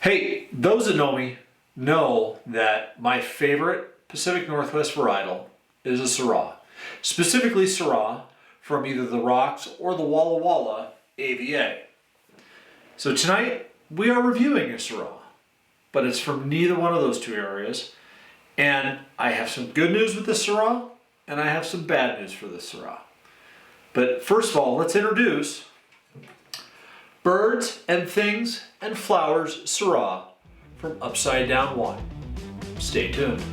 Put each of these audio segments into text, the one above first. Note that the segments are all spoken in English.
Hey, those that know me know that my favorite Pacific Northwest varietal is a Syrah. Specifically Syrah from either the Rocks or the Walla Walla AVA. So tonight we are reviewing a Syrah, but it's from neither one of those two areas. And I have some good news with this Syrah, and I have some bad news for this Syrah. But first of all, let's introduce Birds and Things and Flowers Syrah from UpsideDown Wine. Stay tuned.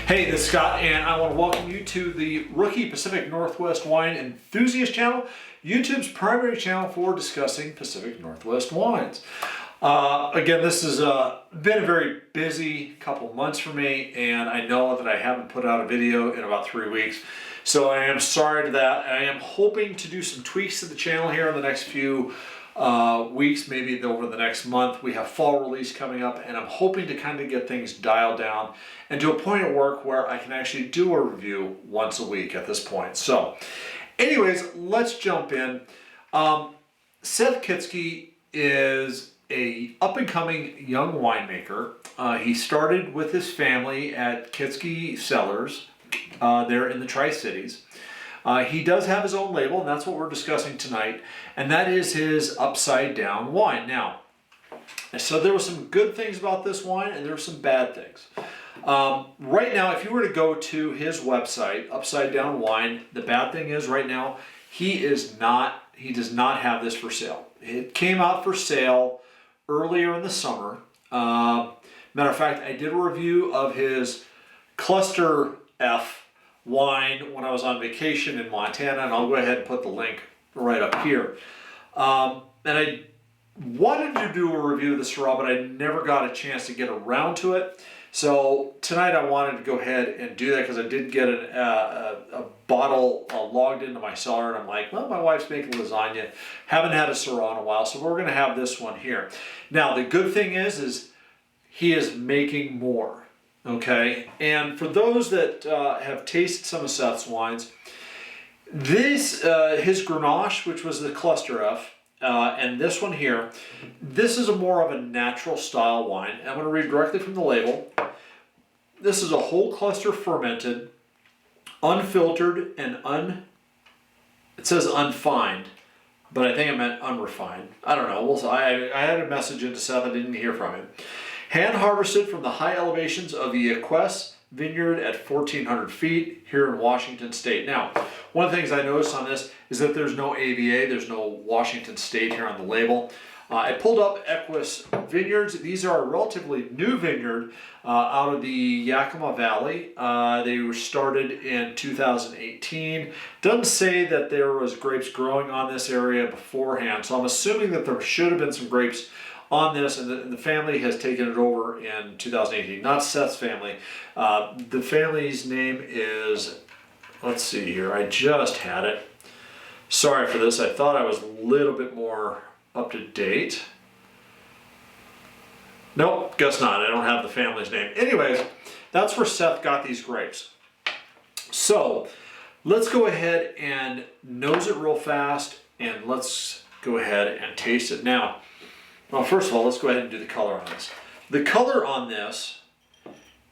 Hey, this is Scott, and I want to welcome you to the Rookie Pacific Northwest Wine Enthusiast channel, YouTube's primary channel for discussing Pacific Northwest wines. Again, this has been a very busy couple months for me, and I know that I haven't put out a video in about 3 weeks, so I am sorry to that. I am hoping to do some tweaks to the channel here in the next few weeks, maybe over the next month. We have fall release coming up, and I'm hoping to kind of get things dialed down and to a point at work where I can actually do a review once a week at this point. So anyways, let's jump in. Seth Kitzke is a up-and-coming young winemaker. He started with his family at Kitzke Cellars there in the Tri-Cities. He does have his own label, and that's what we're discussing tonight, and that is his UpsideDown wine. Now, so there were some good things about this wine, and there were some bad things. Right now, if you were to go to his website, UpsideDown Wine, the bad thing is right now, he does not have this for sale. It came out for sale earlier in the summer. Matter of fact, I did a review of his Cluster F wine when I was on vacation in Montana, and I'll go ahead and put the link right up here. And I wanted to do a review of the Syrah, but I never got a chance to get around to it. So tonight I wanted to go ahead and do that because I did get a bottle logged into my cellar, and I'm like, well, my wife's making lasagna. Haven't had a Syrah in a while, so we're going to have this one here. Now, the good thing is he is making more, okay? And for those that have tasted some of Seth's wines, this, his Grenache, which was the Cluster F, and this one here, this is more of a natural style wine. I'm going to read directly from the label. This is a whole cluster fermented, unfiltered, and it says unfined, but I think it meant unrefined. I don't know. I had a message into Seth. I didn't hear from him. Hand harvested from the high elevations of the Equess Vineyard at 1,400 feet here in Washington State. Now, one of the things I noticed on this is that there's no AVA, there's no Washington State here on the label. I pulled up Equess Vineyards. These are a relatively new vineyard out of the Yakima Valley. They were started in 2018. Doesn't say that there was grapes growing on this area beforehand, so I'm assuming that there should have been some grapes on this, and the family has taken it over in 2018. Not Seth's family. The family's name is, let's see here, I just had it. Sorry for this, I thought I was a little bit more up to date. Nope, guess not. I don't have the family's name. Anyways, that's where Seth got these grapes. So let's go ahead and nose it real fast, and let's go ahead and taste it. Now, well, first of all, let's go ahead and do the color on this. The color on this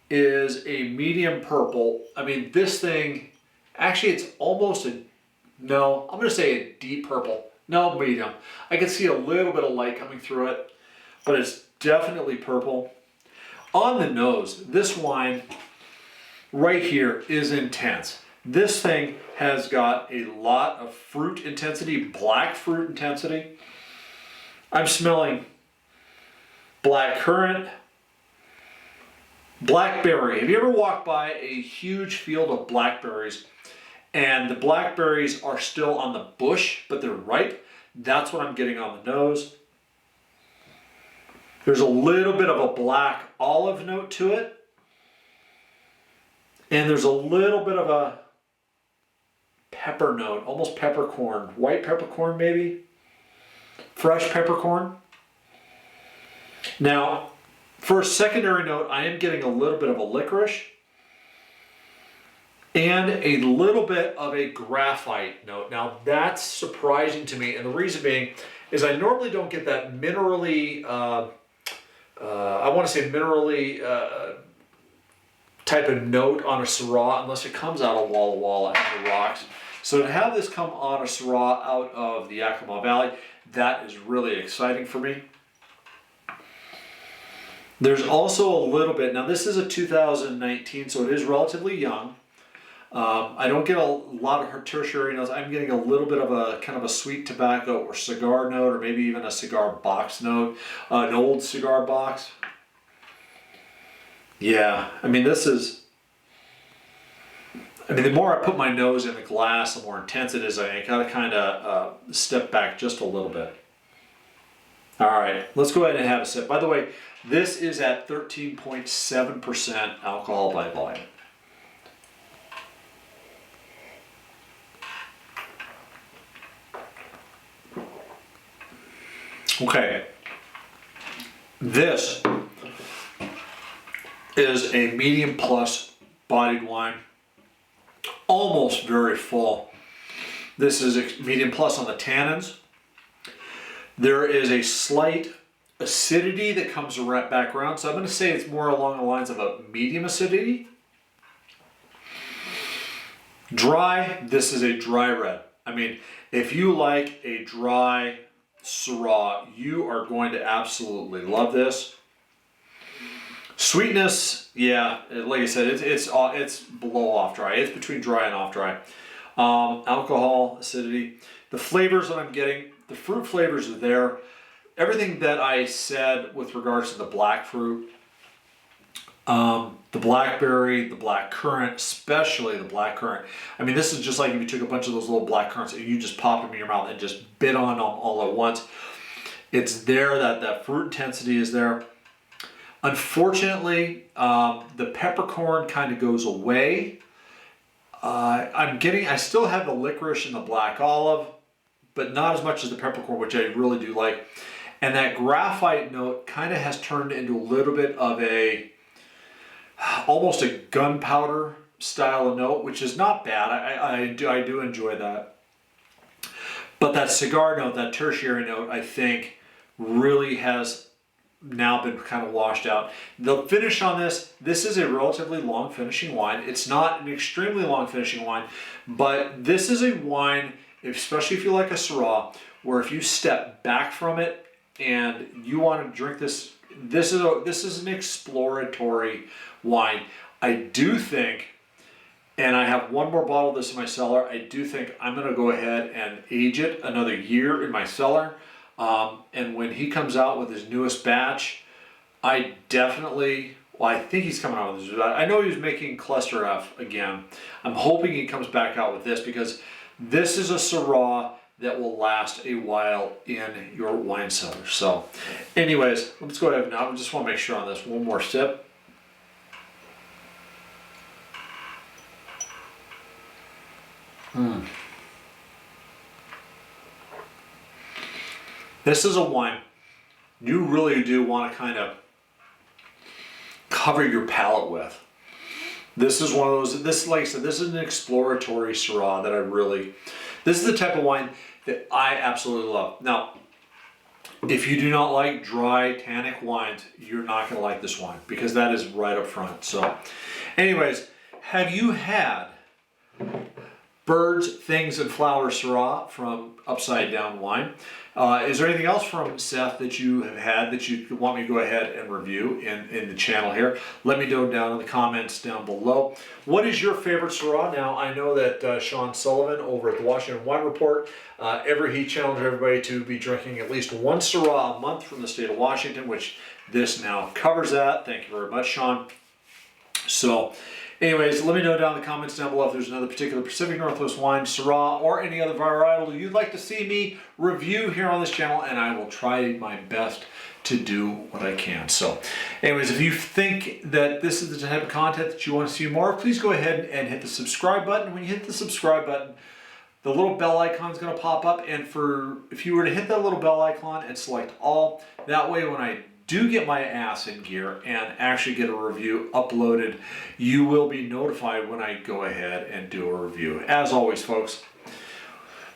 is a medium purple. I mean, this thing, actually it's almost no, I'm going to say a deep purple. No, medium. I can see a little bit of light coming through it, but it's definitely purple. On the nose, this wine right here is intense. This thing has got a lot of fruit intensity, black fruit intensity. I'm smelling black currant, Blackberry. Have you ever walked by a huge field of blackberries and the blackberries are still on the bush, but they're ripe? That's what I'm getting on the nose. There's a little bit of a black olive note to it. And there's a little bit of a pepper note, almost peppercorn, white peppercorn maybe, fresh peppercorn. Now, for a secondary note, I am getting a little bit of a licorice and a little bit of a graphite note. Now, that's surprising to me, and the reason being is I normally don't get that minerally, type of note on a Syrah unless it comes out of Walla Walla and the rocks. So to have this come on a Syrah out of the Yakima Valley, that is really exciting for me. There's also a little bit, now this is a 2019, so it is relatively young. I don't get a lot of her tertiary notes. I'm getting a little bit of a kind of a sweet tobacco or cigar note, or maybe even a cigar box note, an old cigar box. Yeah, I mean, the more I put my nose in the glass, the more intense it is. I gotta kind of step back just a little bit. All right, let's go ahead and have a sip. By the way, this is at 13.7% alcohol by volume. Okay, this is a medium plus bodied wine, almost very full. This is a medium plus on the tannins. There is a slight acidity that comes back around, so I'm going to say it's more along the lines of a medium acidity. Dry, this is a dry red. I mean, if you like a dry Syrah, you are going to absolutely love this. Sweetness, yeah, like I said, it's below off dry. It's between dry and off dry. Alcohol, acidity. The flavors that I'm getting, the fruit flavors are there. Everything that I said with regards to the black fruit, the blackberry, the black currant, especially the black currant. I mean, this is just like if you took a bunch of those little black currants and you just popped them in your mouth and just bit on them all at once. It's there, that fruit intensity is there. Unfortunately, the peppercorn kind of goes away. I still have the licorice and the black olive, but not as much as the peppercorn, which I really do like. And that graphite note kind of has turned into a little bit of almost a gunpowder style of note, which is not bad. I do enjoy that. But that cigar note, that tertiary note, I think really has now been kind of washed out. The finish on this is a relatively long finishing wine. It's not an extremely long finishing wine, but this is a wine, especially if you like a Syrah, where if you step back from it and you want to drink this, this is an exploratory wine. I do think, and I have one more bottle of this in my cellar, I do think I'm going to go ahead and age it another year in my cellar. And when he comes out with his newest batch, I think he's coming out with this. I know he was making Cluster F again. I'm hoping he comes back out with this because this is a Syrah that will last a while in your wine cellar. So anyways, let's go ahead now. I just want to make sure on this. One more sip. This is a wine you really do want to kind of cover your palate with. This is one of those, like I said, this is an exploratory Syrah that this is the type of wine that I absolutely love. Now, if you do not like dry tannic wines, you're not going to like this wine because that is right up front. So anyways, have you had Birds, Things, and Flowers Syrah from Upside Down Wine? Is there anything else from Seth that you have had that you want me to go ahead and review in the channel here? Let me know down in the comments down below. What is your favorite Syrah? Now, I know that Sean Sullivan over at the Washington Wine Report, he challenged everybody to be drinking at least one Syrah a month from the state of Washington, which this now covers that. Thank you very much, Sean. So anyways, let me know down in the comments down below if there's another particular Pacific Northwest wine, Syrah, or any other varietal you'd like to see me review here on this channel, and I will try my best to do what I can. So anyways, if you think that this is the type of content that you want to see more, please go ahead and hit the subscribe button. When you hit the subscribe button, the little bell icon is going to pop up, and if you were to hit that little bell icon and select all, that way when I do get my ass in gear and actually get a review uploaded, you will be notified when I go ahead and do a review. As always, folks,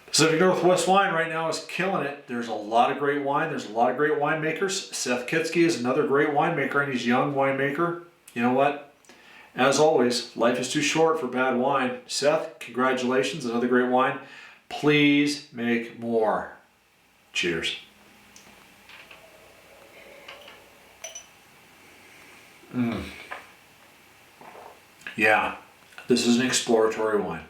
Pacific Northwest wine right now is killing it. There's a lot of great wine. There's a lot of great winemakers. Seth Kitzke is another great winemaker, and he's a young winemaker. You know what? As always, life is too short for bad wine. Seth, congratulations, another great wine. Please make more. Cheers. Yeah, this is an exploratory wine.